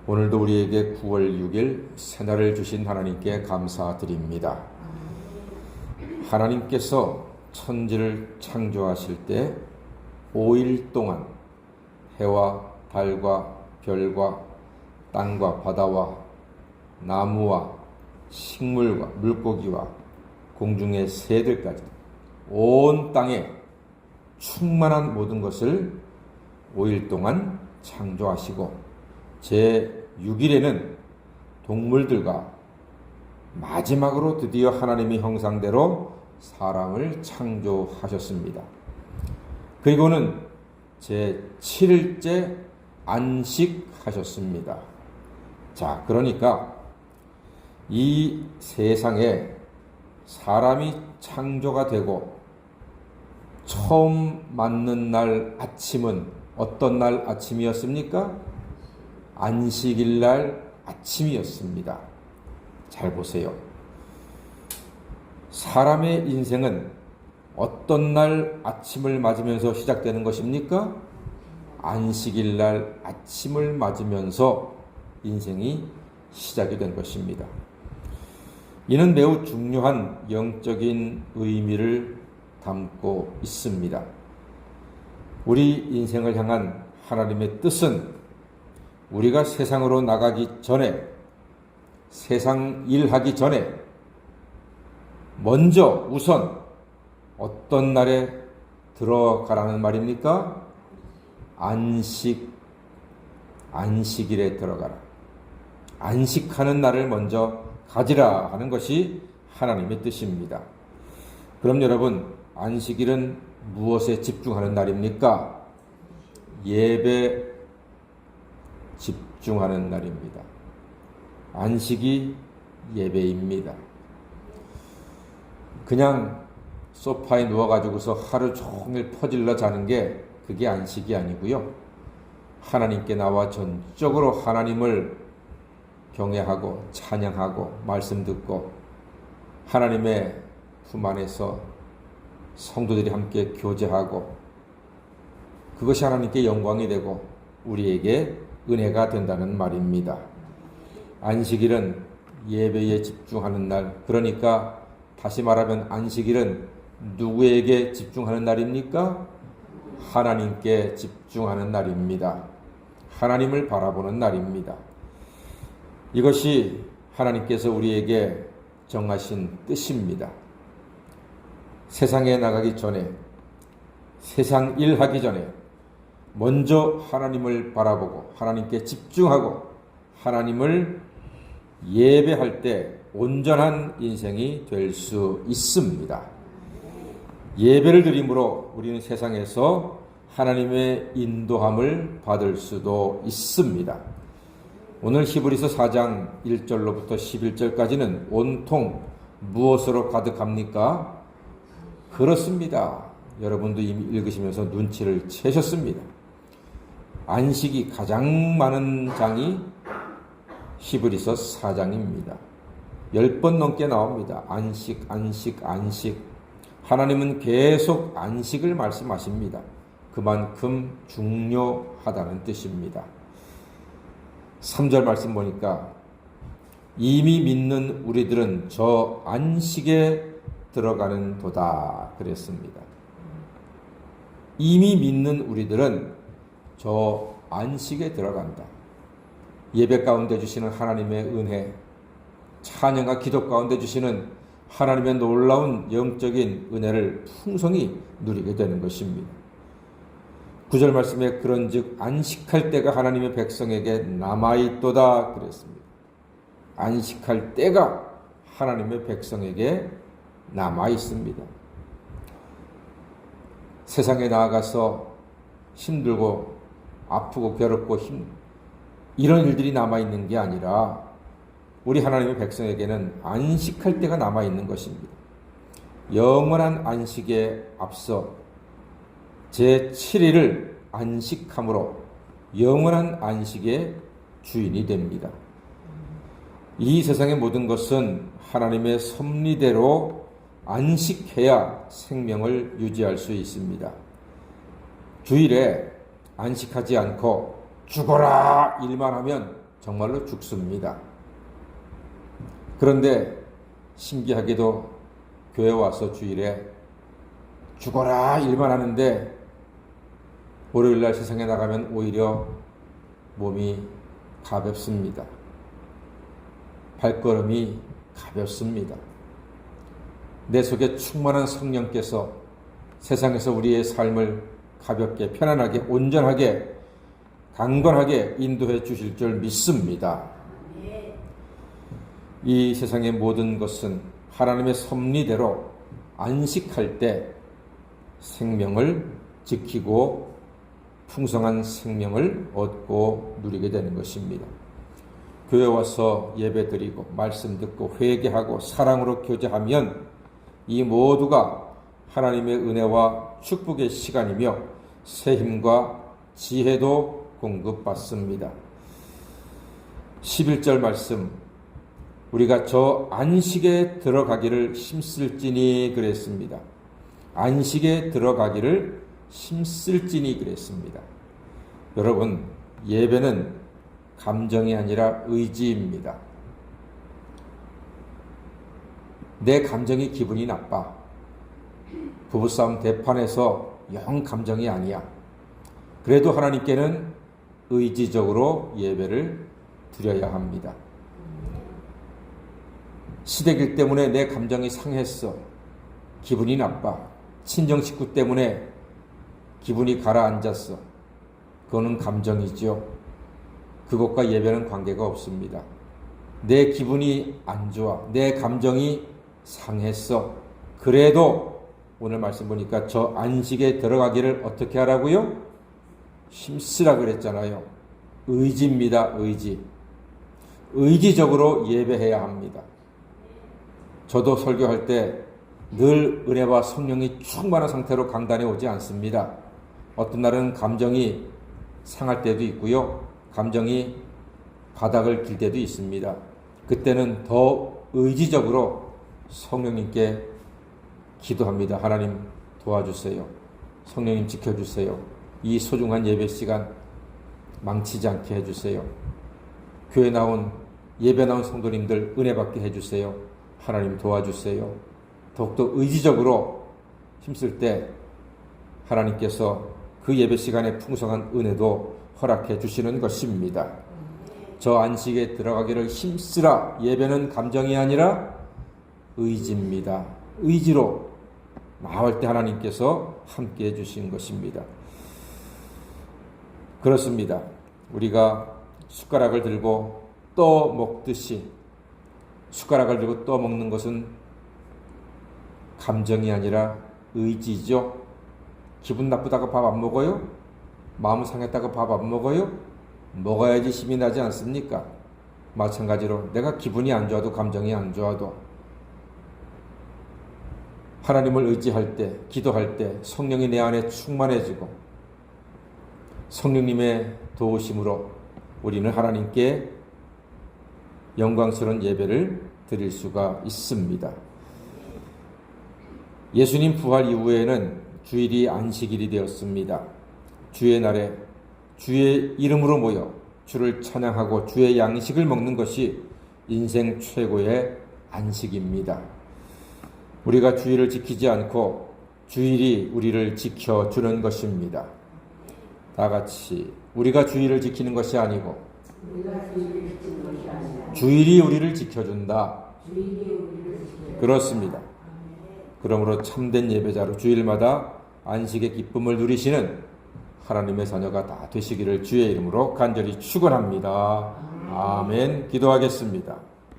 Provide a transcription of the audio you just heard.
오늘도 우리에게 9월 6일 새날을 주신 하나님께 감사드립니다. 하나님께서 천지를 창조하실 때 5일 동안 해와 달과 별과 땅과 바다와 나무와 식물과 물고기와 공중의 새들까지 온 땅에 충만한 모든 것을 5일 동안 창조하시고 제6일에는 동물들과 마지막으로 드디어 하나님의 형상대로 사람을 창조하셨습니다. 그리고는 제7일째 안식하셨습니다. 자, 그러니까 이 세상에 사람이 창조가 되고 처음 맞는 날 아침은 어떤 날 아침이었습니까? 안식일 날 아침이었습니다. 잘 보세요. 사람의 인생은 어떤 날 아침을 맞으면서 시작되는 것입니까? 안식일 날 아침을 맞으면서 인생이 시작이 된 것입니다. 이는 매우 중요한 영적인 의미를 담고 있습니다. 우리 인생을 향한 하나님의 뜻은 우리가 세상으로 나가기 전에, 세상 일하기 전에 먼저 우선 어떤 날에 들어가라는 말입니까? 안식일에 들어가라. 안식하는 날을 먼저 가지라 하는 것이 하나님의 뜻입니다. 그럼 여러분, 안식일은 무엇에 집중하는 날입니까? 예배 집중하는 날입니다. 안식이 예배입니다. 그냥 소파에 누워가지고서 하루 종일 퍼질러 자는 게 그게 안식이 아니고요. 하나님께 나와 전적으로 하나님을 경외하고 찬양하고 말씀 듣고 하나님의 품 안에서 성도들이 함께 교제하고 그것이 하나님께 영광이 되고 우리에게 은혜가 된다는 말입니다. 안식일은 예배에 집중하는 날, 그러니까 다시 말하면 안식일은 누구에게 집중하는 날입니까? 하나님께 집중하는 날입니다. 하나님을 바라보는 날입니다. 이것이 하나님께서 우리에게 정하신 뜻입니다. 세상에 나가기 전에, 세상 일하기 전에 먼저 하나님을 바라보고 하나님께 집중하고 하나님을 예배할 때 온전한 인생이 될 수 있습니다. 예배를 드림으로 우리는 세상에서 하나님의 인도함을 받을 수도 있습니다. 오늘 히브리서 4장 1절로부터 11절까지는 온통 무엇으로 가득합니까? 그렇습니다. 여러분도 이미 읽으시면서 눈치를 채셨습니다. 안식이 가장 많은 장이 히브리서 4장입니다. 10번 넘게 나옵니다. 안식. 하나님은 계속 안식을 말씀하십니다. 그만큼 중요하다는 뜻입니다. 3절 말씀 보니까 이미 믿는 우리들은 저 안식에 들어가는 도다 그랬습니다. 이미 믿는 우리들은 저 안식에 들어간다. 예배 가운데 주시는 하나님의 은혜, 찬양과 기도 가운데 주시는 하나님의 놀라운 영적인 은혜를 풍성히 누리게 되는 것입니다. 9절 말씀에 그런즉 안식할 때가 하나님의 백성에게 남아있도다 그랬습니다. 안식할 때가 하나님의 백성에게 남아있습니다. 세상에 나아가서 힘들고 아프고 괴롭고 이런 일들이 남아있는 게 아니라 우리 하나님의 백성에게는 안식할 때가 남아있는 것입니다. 영원한 안식에 앞서 제7일을 안식함으로 영원한 안식의 주인이 됩니다. 이 세상의 모든 것은 하나님의 섭리대로 안식해야 생명을 유지할 수 있습니다. 주일에 안식하지 않고 죽어라 일만 하면 정말로 죽습니다. 그런데 신기하게도 교회 와서 주일에 죽어라 일만 하는데 월요일날 세상에 나가면 오히려 몸이 가볍습니다. 발걸음이 가볍습니다. 내 속에 충만한 성령께서 세상에서 우리의 삶을 가볍게 편안하게 온전하게 강건하게 인도해 주실 줄 믿습니다. 이 세상의 모든 것은 하나님의 섭리대로 안식할 때 생명을 지키고 풍성한 생명을 얻고 누리게 되는 것입니다. 교회 와서 예배드리고 말씀 듣고 회개하고 사랑으로 교제하면 이 모두가 하나님의 은혜와 축복의 시간이며 새 힘과 지혜도 공급받습니다. 11절 말씀, 우리가 저 안식에 들어가기를 힘쓸지니 그랬습니다. 안식에 들어가기를 힘쓸지니 그랬습니다. 여러분, 예배는 감정이 아니라 의지입니다. 내 감정이 기분이 나빠. 부부싸움 대판에서 영 감정이 아니야. 그래도 하나님께는 의지적으로 예배를 드려야 합니다. 시댁일 때문에 내 감정이 상했어. 기분이 나빠. 친정 식구 때문에 기분이 가라앉았어. 그거는 감정이죠. 그것과 예배는 관계가 없습니다. 내 기분이 안 좋아. 내 감정이 상했어. 그래도 오늘 말씀 보니까 저 안식에 들어가기를 어떻게 하라고요? 힘쓰라 그랬잖아요. 의지입니다. 의지. 의지적으로 예배해야 합니다. 저도 설교할 때 늘 은혜와 성령이 충만한 상태로 강단에 오지 않습니다. 어떤 날은 감정이 상할 때도 있고요. 감정이 바닥을 길 때도 있습니다. 그때는 더 의지적으로 성령님께 기도합니다. 하나님 도와주세요. 성령님 지켜주세요. 이 소중한 예배 시간 망치지 않게 해주세요. 교회 나온 예배 나온 성도님들 은혜 받게 해주세요. 하나님 도와주세요. 더욱더 의지적으로 힘쓸 때 하나님께서 그 예배 시간에 풍성한 은혜도 허락해 주시는 것입니다. 저 안식에 들어가기를 힘쓰라. 예배는 감정이 아니라 의지입니다. 의지로 나올 때 하나님께서 함께 해주신 것입니다. 그렇습니다. 우리가 숟가락을 들고 떠 먹듯이 숟가락을 들고 떠 먹는 것은 감정이 아니라 의지죠. 기분 나쁘다고 밥 안 먹어요? 마음 상했다고 밥 안 먹어요? 먹어야지 힘이 나지 않습니까? 마찬가지로 내가 기분이 안 좋아도 감정이 안 좋아도 하나님을 의지할 때, 기도할 때 성령이 내 안에 충만해지고 성령님의 도우심으로 우리는 하나님께 영광스러운 예배를 드릴 수가 있습니다. 예수님 부활 이후에는 주일이 안식일이 되었습니다. 주의 날에 주의 이름으로 모여 주를 찬양하고 주의 양식을 먹는 것이 인생 최고의 안식입니다. 우리가 주일을 지키지 않고 주일이 우리를 지켜주는 것입니다. 다 같이 우리가 주일을 지키는 것이 아니고 주일이 우리를 지켜준다. 그렇습니다. 그러므로 참된 예배자로 주일마다 안식의 기쁨을 누리시는 하나님의 자녀가 다 되시기를 주의 이름으로 간절히 축원합니다. 아멘. 기도하겠습니다.